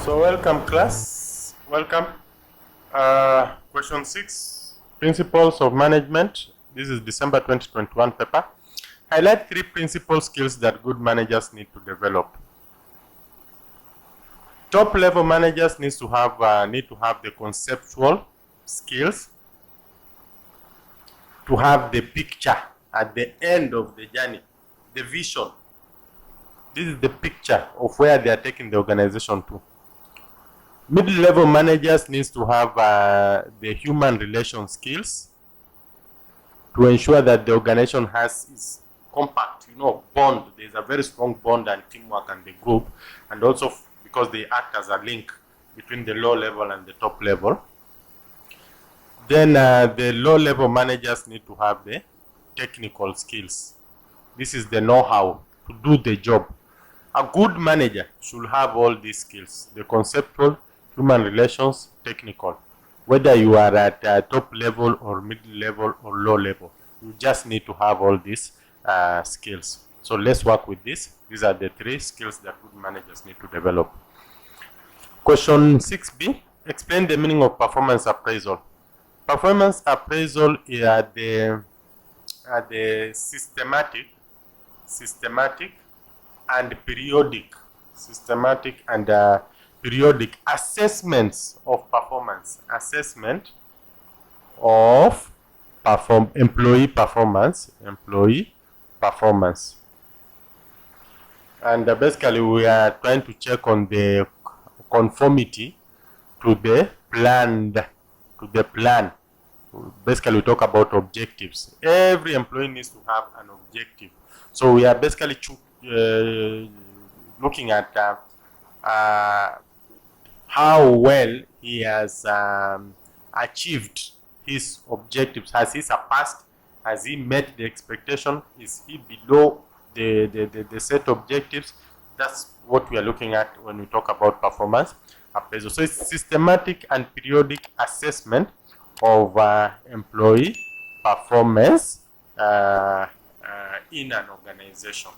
So welcome class, welcome. Question 6, Principles of Management. This is December 2021 paper. Highlight 3 principal skills that good managers need to develop. Top level managers need to have the conceptual skills, to have the picture at the end of the journey, the vision. This is the picture of where they are taking the organization to. Mid-level managers need to have the human relation skills to ensure that the organization is compact, bond. There's a very strong bond and teamwork and the group, and also because they act as a link between the low level and the top level. Then the low level managers need to have the technical skills. This is the know-how to do the job. A good manager should have all these skills: the conceptual, human relations, technical. Whether you are at top level or mid level or low level, you just need to have all these skills. So let's work with this. These are the 3 skills that good managers need to develop. Question 6b, explain the meaning of performance appraisal. Performance appraisal is the systematic and periodic assessments of performance, employee performance, and basically we are trying to check on the conformity to the plan. Basically we talk about objectives. Every employee needs to have an objective, so we are basically looking at how well he has achieved his objectives. Has he surpassed? Has he met the expectation? Is he below the set objectives? That's what we are looking at when we talk about performance appraisal. So it's systematic and periodic assessment of employee performance in an organization.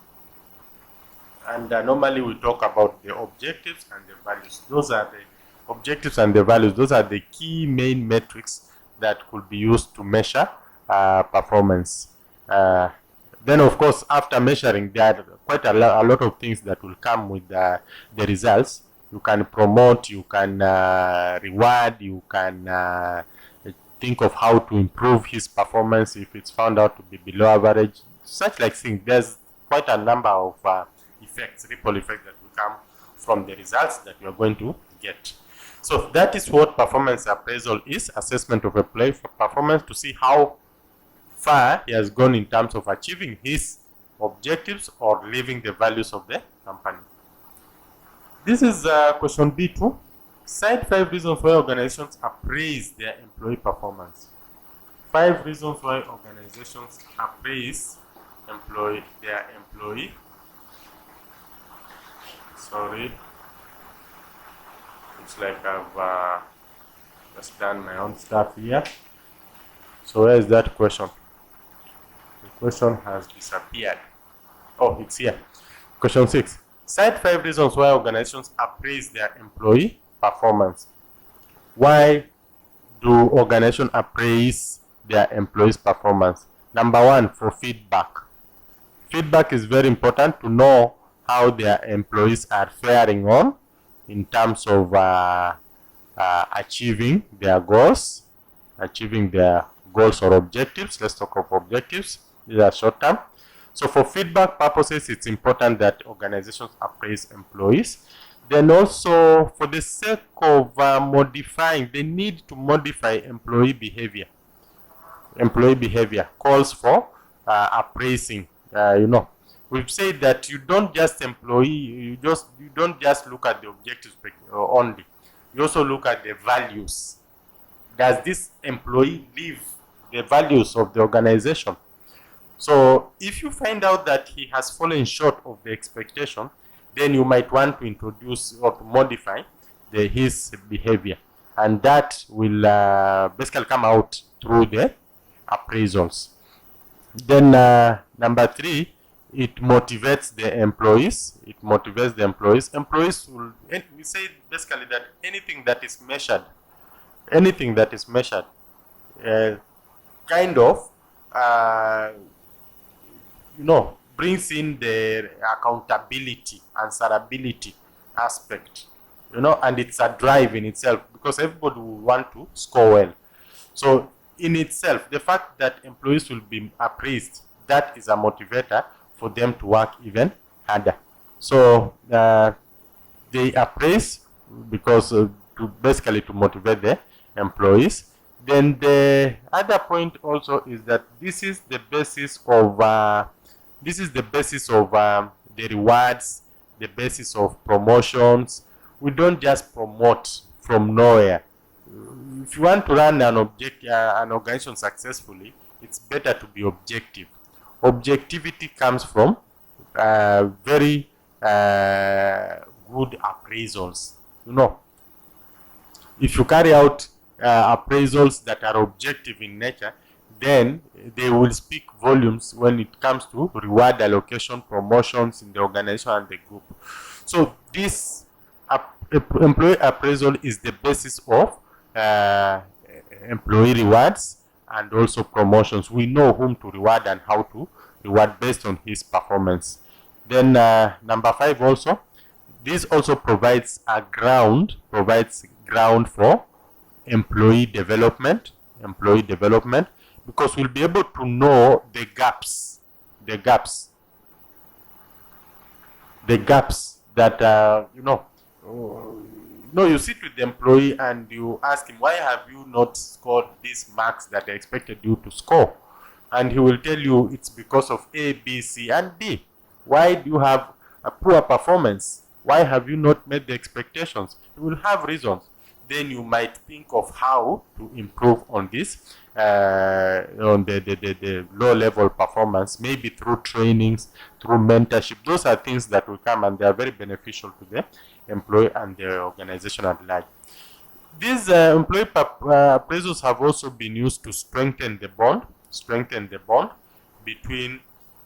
And normally we talk about the objectives and the values. Those are the objectives and the values. Those are the key main metrics that could be used to measure performance. Then of course, after measuring, there are quite a lot of things that will come with the results. You can promote, you can reward, you can think of how to improve his performance if it's found out to be below average. Such like things. There's quite a number of ripple effects that will come from the results that you are going to get. So that is what performance appraisal is: assessment of employee performance to see how far he has gone in terms of achieving his objectives or living the values of the company. This is question B2. Cite 5 reasons why organizations appraise their employee performance. 5 reasons why organizations appraise their employee. Sorry, it's like I've just done my own stuff here. So where is that question? The question has disappeared. Oh, it's here. Question 6. Cite 5 reasons why organizations appraise their employee performance. Why do organizations appraise their employees' performance? Number 1, for feedback. Feedback is very important to know how their employees are faring on in terms of achieving their goals or objectives. Let's talk of objectives. These are short term. So for feedback purposes, it's important that organizations appraise employees. Then also, for the sake of modifying, they need to modify employee behavior. Employee behavior calls for appraising. We've said that you don't just look at the objectives only. You also look at the values. Does this employee live the values of the organization? So if you find out that he has fallen short of the expectation, then you might want to introduce or to modify his behavior, and that will basically come out through the appraisals. Then number 3, it motivates the employees. It motivates the employees. Employees will, and we say basically that anything that is measured, kind of, brings in the accountability, answerability aspect, and it's a drive in itself, because everybody will want to score well. So in itself, the fact that employees will be appraised, that is a motivator for them to work even harder. So they appraise because basically to motivate the employees. Then the other point also is that this is the basis of the rewards, the basis of promotions. We don't just promote from nowhere. If you want to run an organization successfully, it's better to be objective. Objectivity comes from very good appraisals. If you carry out appraisals that are objective in nature, then they will speak volumes when it comes to reward allocation, promotions in the organization and the group. So this employee appraisal is the basis of employee rewards and also promotions. We know whom to reward and how to reward based on his performance. Then number 5 also, this also provides ground for employee development, because we'll be able to know the gaps that you sit with the employee and you ask him, why have you not scored these marks that I expected you to score? And he will tell you it's because of A, B, C, and D. Why do you have a poor performance? Why have you not met the expectations? You will have reasons. Then you might think of how to improve on this, on the low level performance, maybe through trainings, through mentorship. Those are things that will come, and they are very beneficial to the employee and the organization at large. These employee appraisals have also been used to strengthen the bond between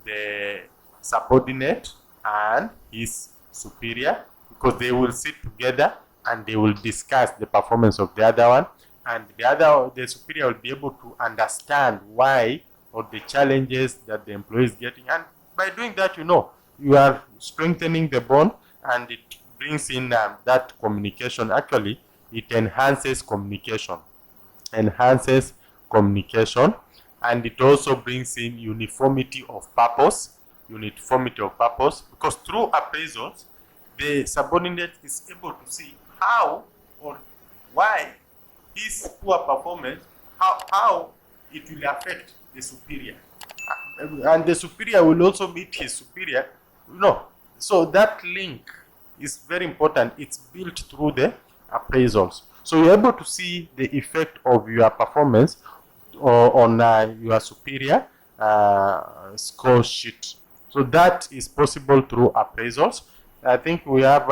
the subordinate and his superior, because they will sit together and they will discuss the performance of the other one, and the superior will be able to understand why or the challenges that the employee is getting, and by doing that, you are strengthening the bond, and it brings in that communication. Actually, it enhances communication, and it also brings in uniformity of purpose, because through appraisals, the subordinate is able to see how or why his poor performance, how it will affect the superior, and the superior will also meet his superior. So that link is very important. It's built through the appraisals. So you're able to see the effect of your performance on your superior score sheet. So that is possible through appraisals. I think we have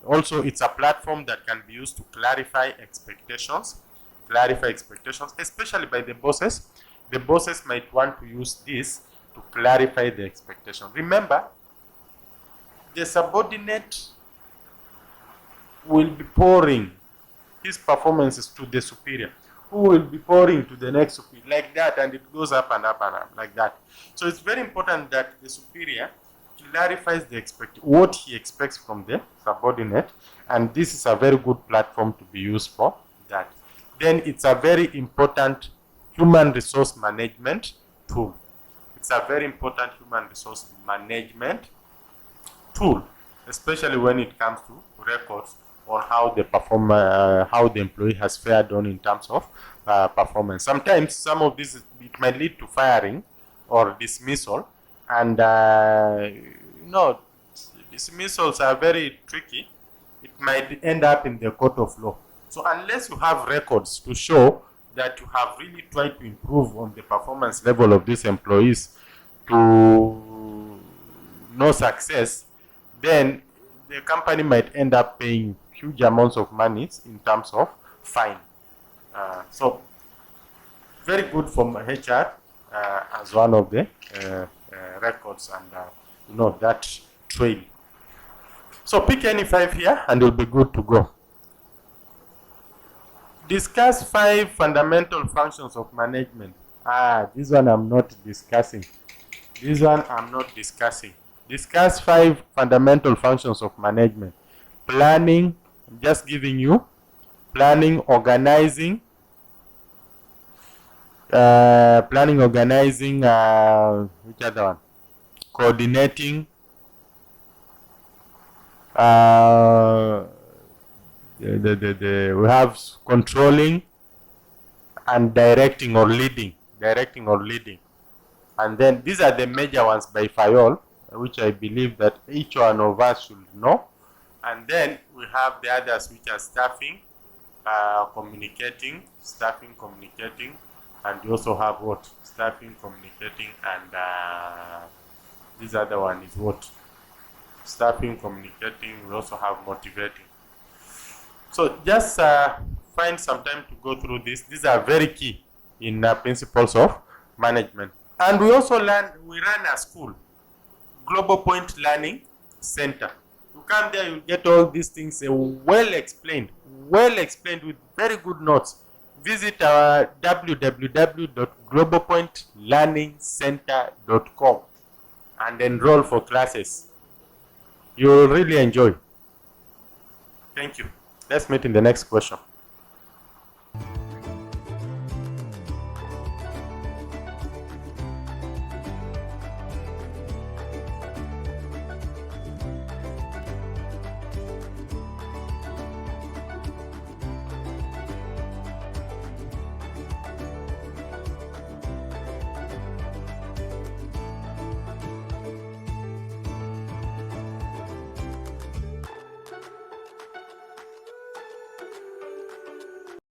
also, it's a platform that can be used to clarify expectations, especially by the bosses. The bosses might want to use this to clarify the expectations. Remember, the subordinate will be pouring his performances to the superior, who will be pouring to the next superior, like that, and it goes up and up and up like that. So it's very important that the superior clarifies what he expects from the subordinate, and this is a very good platform to be used for that. Then it's a very important human resource management tool. Especially when it comes to records on how the employee has fared on in terms of performance. Sometimes some of this, it might lead to firing or dismissal, and dismissals are very tricky. It might end up in the court of law. So unless you have records to show that you have really tried to improve on the performance level of these employees to no success, then the company might end up paying huge amounts of money in terms of fine. So very good from HR as one of the records and that trail. So pick any 5 here and you'll be good to go. Discuss 5 fundamental functions of management. This one I'm not discussing. Discuss 5 fundamental functions of management. Planning, I'm just giving you. Planning, organizing. Which other one? Coordinating. We have controlling and directing or leading. And then these are the major ones by Fayol, which I believe that each one of us should know. And then we have the others, which are staffing, communicating, and we also have what? Staffing, communicating, and this other one is what? Staffing, communicating. We also have motivating. So just find some time to go through this. These are very key in principles of management. And we also run a school, Global Point Learning Center. You come there, you get all these things well explained with very good notes. Visit our www.globalpointlearningcenter.com and enroll for classes. You will really enjoy. Thank you. Let's meet in the next question.